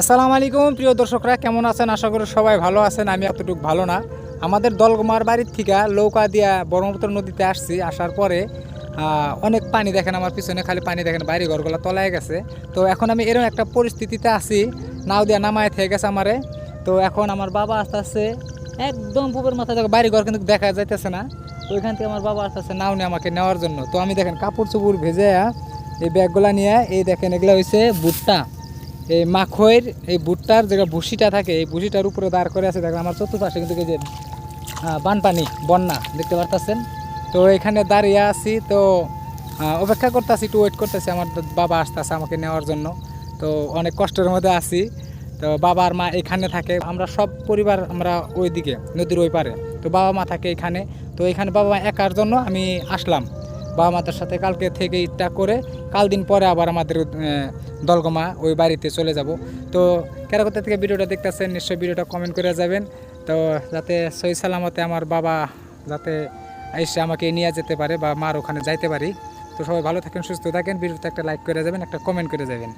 আসসালামু আলাইকুম প্রিয় দর্শকরা, কেমন আছেন? আশা করি সবাই ভালো আছেন। আমি এতটুকু ভালো না। আমাদের দলগমার বাড়ির থেকে নৌকা দিয়া ব্রহ্মপুত্র নদীতে আসছি। আসার পরে অনেক পানি দেখেন, আমার পিছনে খালি পানি দেখেন, বাড়ি ঘরগুলো তলায় গেছে। তো এখন আমি এরকম একটা পরিস্থিতিতে আছি, নাও দিয়া নামায় থেকে গেছে আমারে। তো এখন আমার বাবা আস্তে আস্তে একদম বুকের মাথায় দেখো, বাড়ি ঘর কিন্তু দেখা যাইতেছে না। তো ওইখান থেকে আমার বাবা আস্তে আস্তে নাও নিয়ে আমাকে নেওয়ার জন্য। তো আমি দেখেন কাপড় চোপড় ভেজে এই ব্যাগগুলা নিয়ে, এই দেখেন এগুলো হয়েছে ভুট্টা, এই মাখইয়ের এই ভুট্টার যে ভুসিটা থাকে, এই ভুসিটার উপরে দাঁড় করে আছে। দেখেন আমার চতুর্পাশে কিন্তু এই যে বানপানি, বন্যা দেখতে পারতেছেন। তো এখানে দাঁড়িয়ে আছি, তো অপেক্ষা করতেছি, একটু ওয়েট করতেছি আমার বাবা আসতেছে আমাকে নেওয়ার জন্য। তো অনেক কষ্টের মধ্যে আছি। তো বাবা আর মা এখানে থাকে, আমরা সব পরিবার আমরা ওই দিকে নদীর ওই পারে। তো বাবা মা থাকে এখানে। তো এখানে বাবা মা একার জন্য আমি আসলাম। বাবা মাতার সাথে কালকে থেকে ইটটা করে কাল দিন পরে আবার আমাদের দলগমা ওই বাড়িতে চলে যাব। তো কেরা কোথা থেকে ভিডিওটা দেখতেছেন, নিশ্চয়ই ভিডিওটা কমেন্ট করে যাবেন। তো যাতে সহি সালামতে আমার বাবা যাতে এসে আমাকে নিয়ে যেতে পারে বা মার ওখানে যাইতে পারি। তো সবাই ভালো থাকেন, সুস্থ থাকেন। ভিডিওতে একটা লাইক করে যাবেন, একটা কমেন্ট করে যাবেন।